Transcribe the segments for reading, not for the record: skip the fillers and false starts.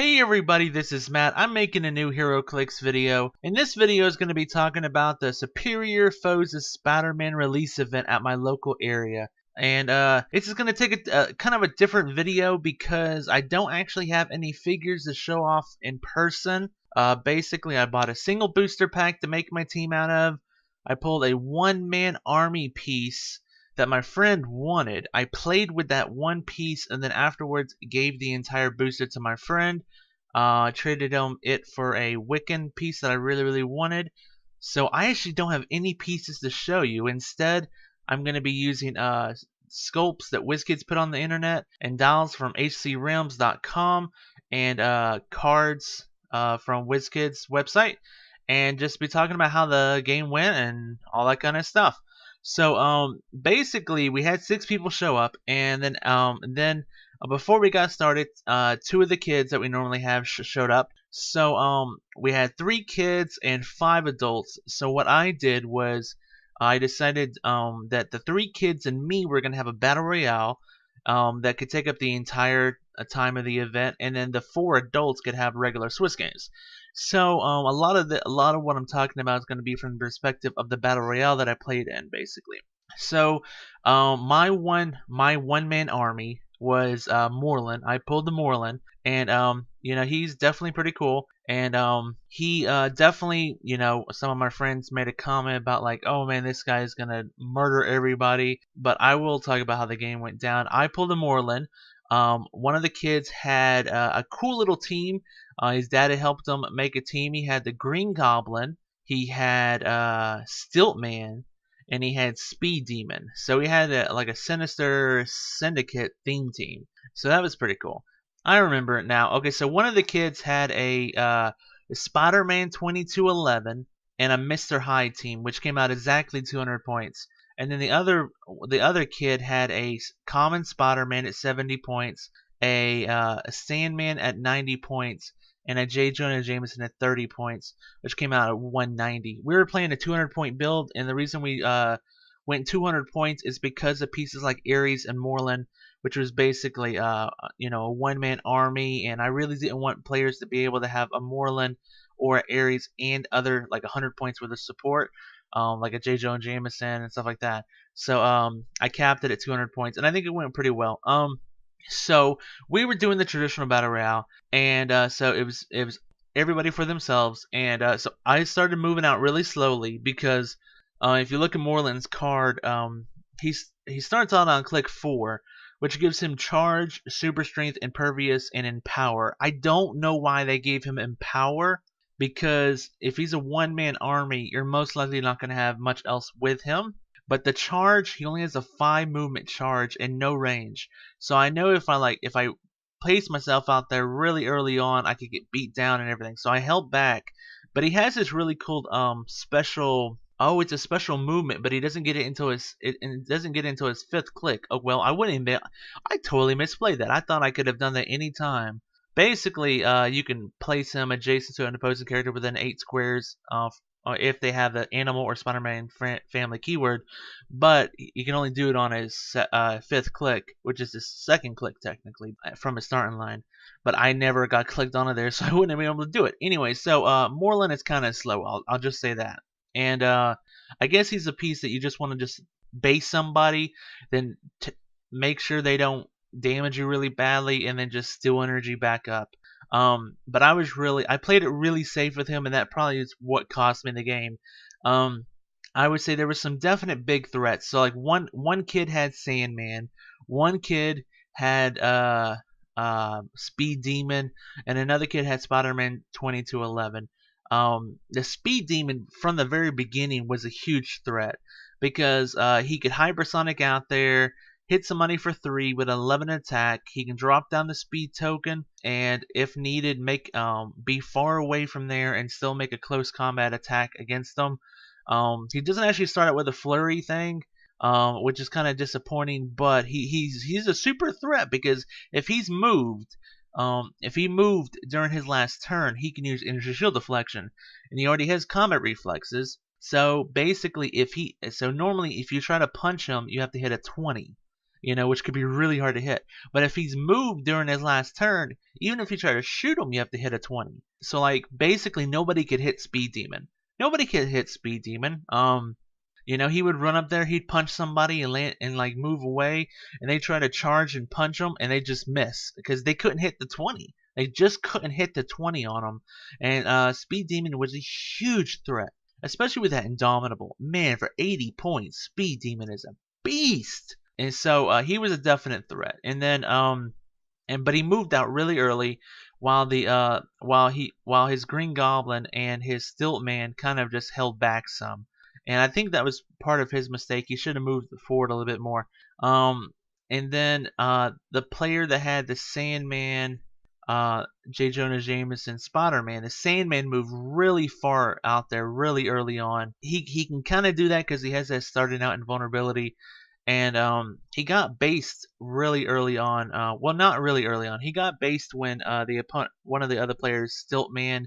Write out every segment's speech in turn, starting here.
Hey everybody, this is Matt. I'm making a new Heroclix video, and this video is going to be talking about the Superior Foes of Spider-Man release event at my local area. And it's just going to take a kind of a different video because I don't actually have any figures to show off in person. Basically, I bought a single booster pack to make my team out of. I pulled a one-man army piece that my friend wanted. I played with that one piece and then afterwards gave the entire booster to my friend. Traded it for a Wiccan piece that I really wanted. So I actually don't have any pieces to show you. Instead, I'm going to be using sculpts that WizKids put on the internet and dials from hcrealms.com and cards from WizKids website, and just be talking about how the game went and all that kind of stuff. So basically we had 6 people show up, and then before we got started, 2 of the kids that we normally have showed up. So we had 3 kids and 5 adults. So what I did was I decided that the 3 kids and me were gonna have a battle royale that could take up the entire time of the event, and then the 4 adults could have regular Swiss games. So a lot of what I'm talking about is going to be from the perspective of the battle royale that I played in, basically. So my one-man army was Moreland. I pulled the Moreland, and he's definitely pretty cool. And he definitely, some of my friends made a comment about like, oh man, this guy is gonna murder everybody. But I will talk about how the game went down. I pulled the Moreland. One of the kids had a cool little team. His dad had helped him make a team. He had the Green Goblin, he had Stilt Man, and he had Speed Demon. So he had like a Sinister Syndicate theme team. So that was pretty cool. I remember it now. Okay, so one of the kids had a Spider-Man 2211 and a Mr. Hyde team, which came out exactly 200 points. And then the other kid had a common Spider-Man at 70 points, a Sandman at 90 points, and a J. Jonah Jameson at 30 points, which came out at 190. We were playing a 200-point build, and the reason we went 200 points is because of pieces like Ares and Moreland, which was basically a one-man army, and I really didn't want players to be able to have a Moreland or a Ares and other like 100 points worth of support. Like a J. Jonah Jameson and stuff like that. So I capped it at 200 points, and I think it went pretty well. So we were doing the traditional battle royale, and so it was everybody for themselves, and so I started moving out really slowly because if you look at Moreland's card, he starts out on click 4, which gives him charge, super strength, impervious, and empower. I don't know why they gave him empower, because if he's a one-man army, you're most likely not going to have much else with him. But the charge, he only has a 5 movement charge and no range. So I know if I place myself out there really early on, I could get beat down and everything. So I held back. But he has this really cool special. Oh, it's a special movement, but he doesn't get it until his 5th click. Oh well, I totally misplayed that. I thought I could have done that any time. Basically, you can place him adjacent to an opposing character within 8 squares if they have the animal or Spider-Man family keyword, but you can only do it on his 5th click, which is his 2nd click technically from his starting line. But I never got clicked onto there, so I wouldn't have been able to do it. Anyway, so Moreland is kind of slow. I'll just say that. And I guess he's a piece that you just want to just base somebody, then make sure they don't damage you really badly, and then just steal energy back up. But I played it really safe with him, and that probably is what cost me the game. I would say there were some definite big threats. So like one kid had Sandman, one kid had Speed Demon, and another kid had Spider-Man 2211. The Speed Demon from the very beginning was a huge threat because he could hypersonic out there, hit some money for 3 with 11 attack. He can drop down the speed token, and if needed, be far away from there and still make a close combat attack against them. He doesn't actually start out with a flurry thing, which is kind of disappointing. But he's a super threat because if he moved during his last turn, he can use energy shield deflection, and he already has combat reflexes. So basically, normally if you try to punch him, you have to hit a 20. which could be really hard to hit. But if he's moved during his last turn, even if you try to shoot him, you have to hit a 20. So like basically nobody could hit Speed Demon. Nobody could hit Speed Demon. He would run up there, he'd punch somebody and land and like move away, and they try to charge and punch him, and they just miss because they couldn't hit the 20. They just couldn't hit the 20 on him. And Speed Demon was a huge threat, especially with that Indomitable. Man, for 80 points, Speed Demon is a beast. And so he was a definite threat. And then but he moved out really early, while his Green Goblin and his Stilt Man kind of just held back some. And I think that was part of his mistake. He should have moved forward a little bit more. And then the player that had the Sandman, J. Jonah Jameson, Spider-Man, the Sandman moved really far out there really early on. He can kind of do that because he has that starting out invulnerability. And he got based really early on. Well, not really early on. He got based when one of the other players, Stiltman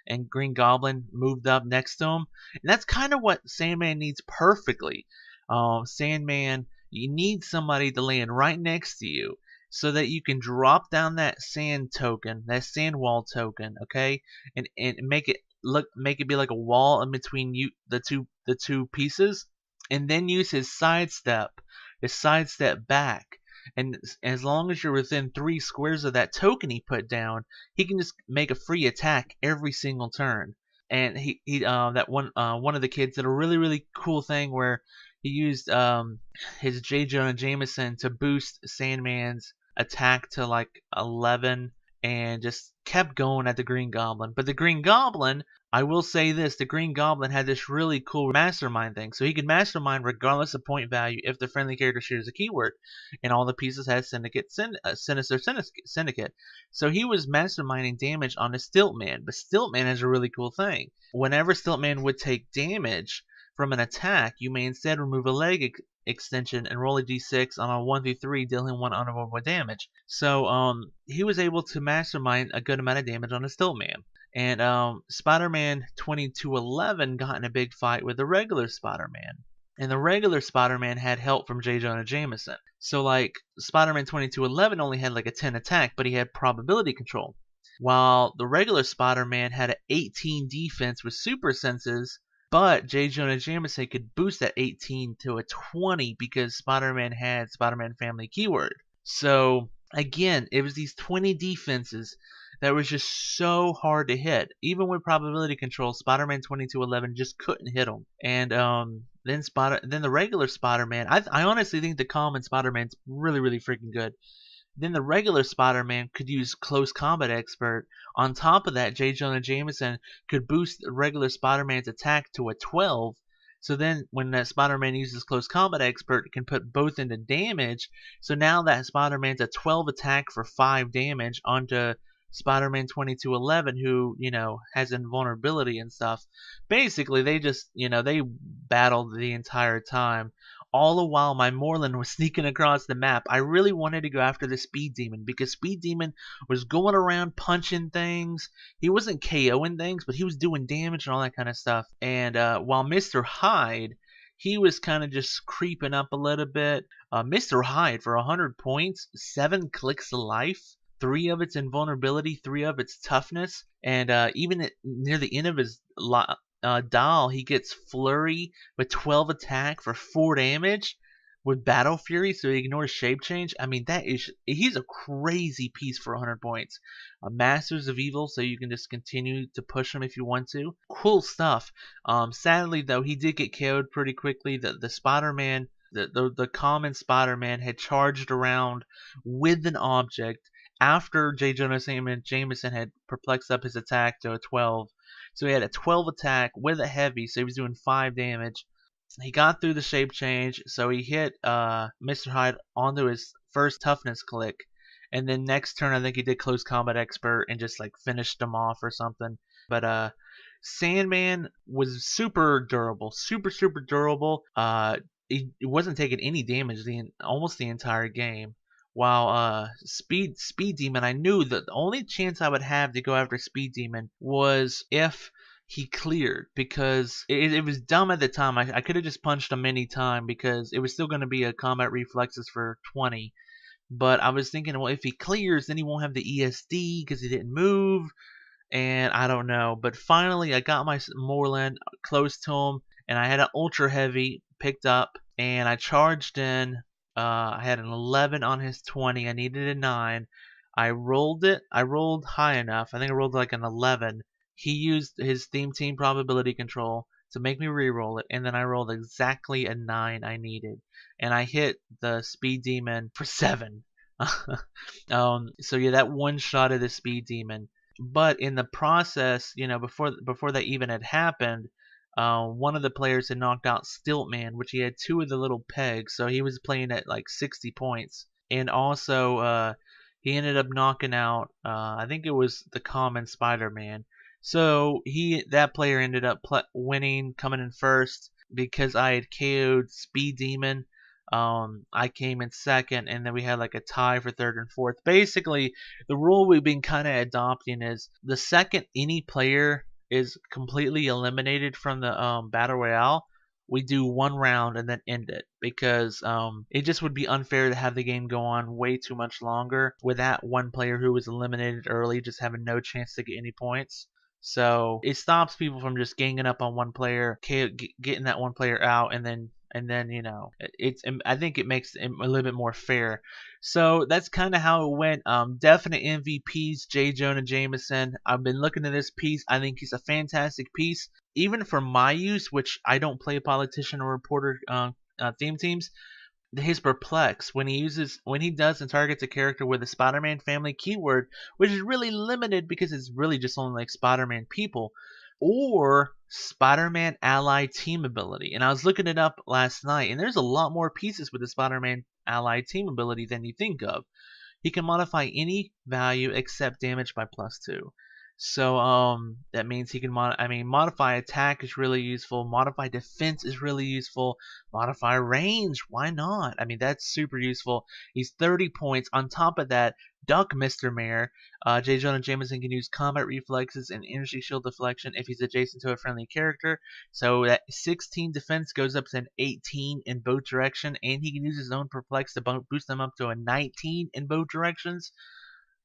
and Green Goblin, moved up next to him. And that's kind of what Sandman needs perfectly. Sandman, you need somebody to land right next to you so that you can drop down that sand token, that sand wall token, okay, and make it be like a wall in between you, the two pieces, and then use his sidestep back. And as long as you're within 3 squares of that token he put down, he can just make a free attack every single turn. And one of the kids did a really, really cool thing where he used his J. Jonah Jameson to boost Sandman's attack to like 11 and just kept going at the Green Goblin. But the Green Goblin, I will say this, the Green Goblin had this really cool mastermind thing. So he could mastermind regardless of point value if the friendly character shares a keyword. And all the pieces had Sinister Syndicate. So he was masterminding damage on the Stiltman. But Stiltman has a really cool thing. Whenever Stiltman would take damage from an attack, you may instead remove a leg extension and roll a d6 on a 1 through 3, dealing 1 unavoidable damage. So he was able to mastermind a good amount of damage on the Stiltman. And Spider-Man 2211 got in a big fight with the regular Spider-Man. And the regular Spider-Man had help from J. Jonah Jameson. So like Spider-Man 2211 only had like a 10 attack, but he had probability control. While the regular Spider-Man had an 18 defense with super senses, but J. Jonah Jameson could boost that 18 to a 20 because Spider-Man had Spider-Man family keyword. So again, it was these 20 defenses that was just so hard to hit. Even with probability control, Spider-Man 2211 just couldn't hit him. And then the regular Spider-Man, I honestly think the common Spider-Man's really, really freaking good. Then the regular Spider-Man could use Close Combat Expert. On top of that, J. Jonah Jameson could boost the regular Spider-Man's attack to a 12. So then when that Spider-Man uses Close Combat Expert, it can put both into damage. So now that Spider-Man's a 12 attack for 5 damage onto Spider-Man 2211, who, has invulnerability and stuff. Basically, they just, they battled the entire time. All the while my Moreland was sneaking across the map. I really wanted to go after the Speed Demon because Speed Demon was going around punching things. He wasn't KOing things, but he was doing damage and all that kind of stuff. And while Mr. Hyde, he was kind of just creeping up a little bit. Mr. Hyde, for 100 points, 7 clicks of life, 3 of its invulnerability, 3 of its toughness, and even near the end of his Doll, he gets Flurry with 12 attack for 4 damage with Battle Fury, so he ignores Shape Change. I mean, he's a crazy piece for 100 points. Masters of Evil, so you can just continue to push him if you want to. Cool stuff. Sadly, though, he did get KO'd pretty quickly. The Spider-Man, the common Spider-Man had charged around with an object after J. Jonah Jameson had perplexed up his attack to a 12. So he had a 12 attack with a heavy, so he was doing 5 damage. He got through the shape change, so he hit Mr. Hyde onto his first toughness click. And then next turn, I think he did Close Combat Expert and just like finished him off or something. But Sandman was super durable, super durable. He wasn't taking any damage almost the entire game. While Speed Demon, I knew that the only chance I would have to go after Speed Demon was if he cleared because it was dumb at the time. I could have just punched him any time because it was still going to be a combat reflexes for 20. But I was thinking, well, if he clears, then he won't have the ESD because he didn't move. And I don't know. But finally, I got my Moreland close to him, and I had an ultra heavy picked up, and I charged in. I had an 11 on his 20. I needed a 9. I rolled it. I rolled high enough. I think I rolled like an 11. He used his theme team probability control to make me re-roll it, and then I rolled exactly a 9 I needed, and I hit the speed demon for 7. So yeah, that one shot of the speed demon. But in the process, before that even had happened, one of the players had knocked out Stiltman, which he had 2 of the little pegs, so he was playing at like 60 points. And also, he ended up knocking out, I think it was the common Spider-Man. So that player ended up winning, coming in first because I had KO'd Speed Demon. I came in second, and then we had like a tie for third and fourth. Basically, the rule we've been kind of adopting is the second any player is completely eliminated from the battle royale, we do 1 round and then end it because it just would be unfair to have the game go on way too much longer with that one player who was eliminated early just having no chance to get any points. So it stops people from just ganging up on one player, getting that one player out, and then I think it makes it a little bit more fair. So that's kind of how it went. Definite MVPs, J. Jonah Jameson. I've been looking at this piece. I think he's a fantastic piece, even for my use, which I don't play politician or reporter theme teams. His perplex when he does and targets a character with a Spider-Man family keyword, which is really limited because it's really just only like Spider-Man people, or Spider-Man ally team ability. And I was looking it up last night, and there's a lot more pieces with the Spider-Man ally team ability than you think of. He can modify any value except damage by +2. So that means he can modify attack is really useful, modify defense is really useful, modify range, why not? I mean, that's super useful. He's 30 points. On top of that, Duck Mr. Mayor. J. Jonah Jameson can use combat reflexes and energy shield deflection if he's adjacent to a friendly character. So that 16 defense goes up to an 18 in both directions, and he can use his own perplex to boost them up to a 19 in both directions.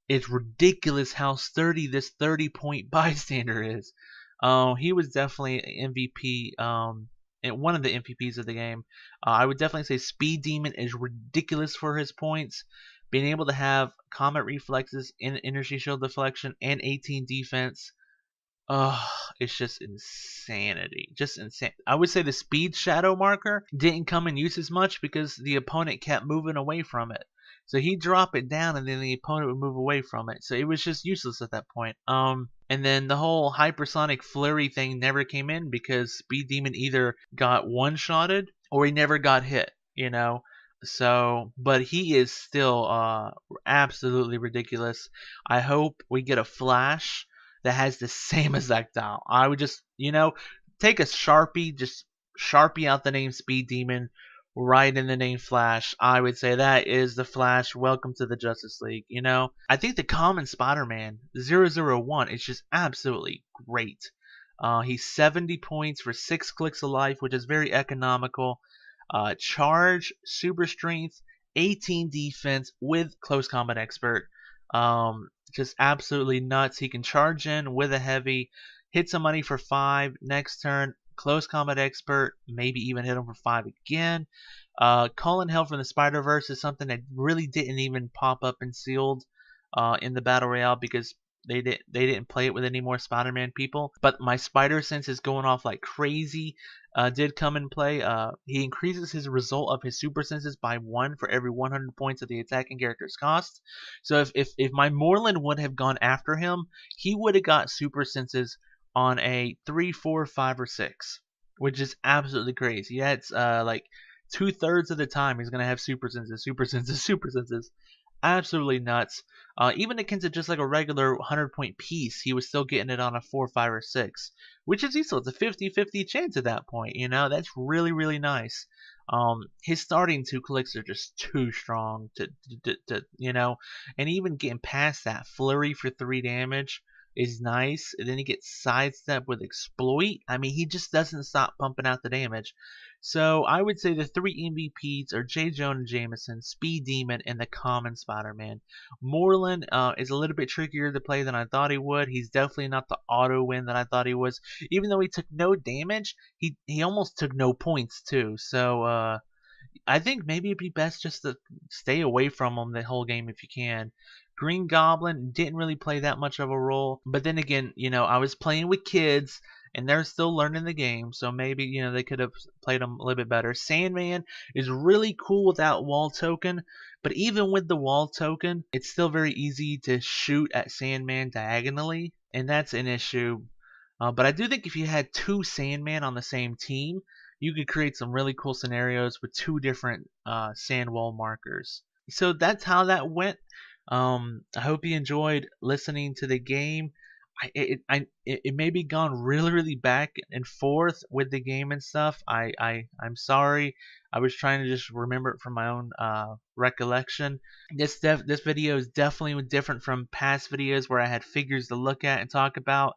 It's ridiculous how sturdy this 30-point bystander is. He was definitely an MVP, and one of the MVPs of the game. I would definitely say Speed Demon is ridiculous for his points. Being able to have combat reflexes, energy shield deflection, and 18 defense. It's just insanity. Just insane. I would say the speed shadow marker didn't come in use as much because the opponent kept moving away from it. So he'd drop it down and then the opponent would move away from it. So it was just useless at that point. And then the whole hypersonic flurry thing never came in because Speed Demon either got one-shotted or he never got hit, So, but he is still absolutely ridiculous. I hope we get a Flash that has the same exact dial. I would just, take a Sharpie, just Sharpie out the name Speed Demon, write in the name Flash. I would say that is the Flash. Welcome to the Justice League, I think the common Spider-Man, 001, is just absolutely great. He's 70 points for 6 clicks of life, which is very economical. Charge, super strength, 18 defense with close combat expert. Just absolutely nuts. He can charge in with a heavy, hit somebody for 5 next turn, close combat expert, maybe even hit him for 5 again. Calling Hell from the Spider-Verse is something that really didn't even pop up in sealed in the Battle Royale because they didn't play it with any more Spider-Man people. But my Spider Sense is going off like crazy. Did come in play. He increases his result of his super senses by 1 for every 100 points of the attacking character's cost. So if my Moreland would have gone after him, he would have got super senses on a 3, 4, 5, or 6, which is absolutely crazy. Yeah, it's like 2/3 of the time he's gonna have super senses, super senses, super senses. Absolutely nuts. Even against just like a regular 100-point piece, he was still getting it on a 4, 5, or 6, which is useful. It's a 50-50 chance at that point. That's really, really nice. His starting 2 clicks are just too strong to and even getting past that flurry for 3 damage is nice. And then he gets sidestep with exploit. I mean, he just doesn't stop pumping out the damage. So I would say the 3 MVPs are J. Jonah Jameson, Speed Demon, and the common Spider-Man. Moreland is a little bit trickier to play than I thought he would. He's definitely not the auto win that I thought he was. Even though he took no damage, he almost took no points too. So I think maybe it'd be best just to stay away from him the whole game if you can. Green Goblin didn't really play that much of a role, but then again, I was playing with kids and they're still learning the game, so maybe they could have played him a little bit better. Sandman is really cool without wall token, but even with the wall token, it's still very easy to shoot at Sandman diagonally, and that's an issue. But I do think if you had 2 Sandman on the same team, you could create some really cool scenarios with 2 different sand wall markers. So that's how that went. I hope you enjoyed listening to the game. It may be gone really back and forth with the game and stuff. I'm sorry. I was trying to just remember it from my own recollection. This video is definitely different from past videos where I had figures to look at and talk about.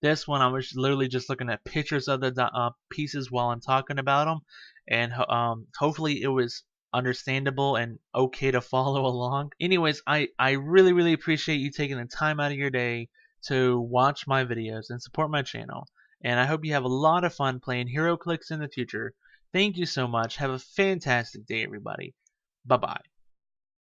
This one I was literally just looking at pictures of the pieces while I'm talking about them, and hopefully it was understandable and okay to follow along. Anyways, I really appreciate you taking the time out of your day to watch my videos and support my channel. And I hope you have a lot of fun playing Heroclix in the future. Thank you so much. Have a fantastic day, everybody. Bye-bye.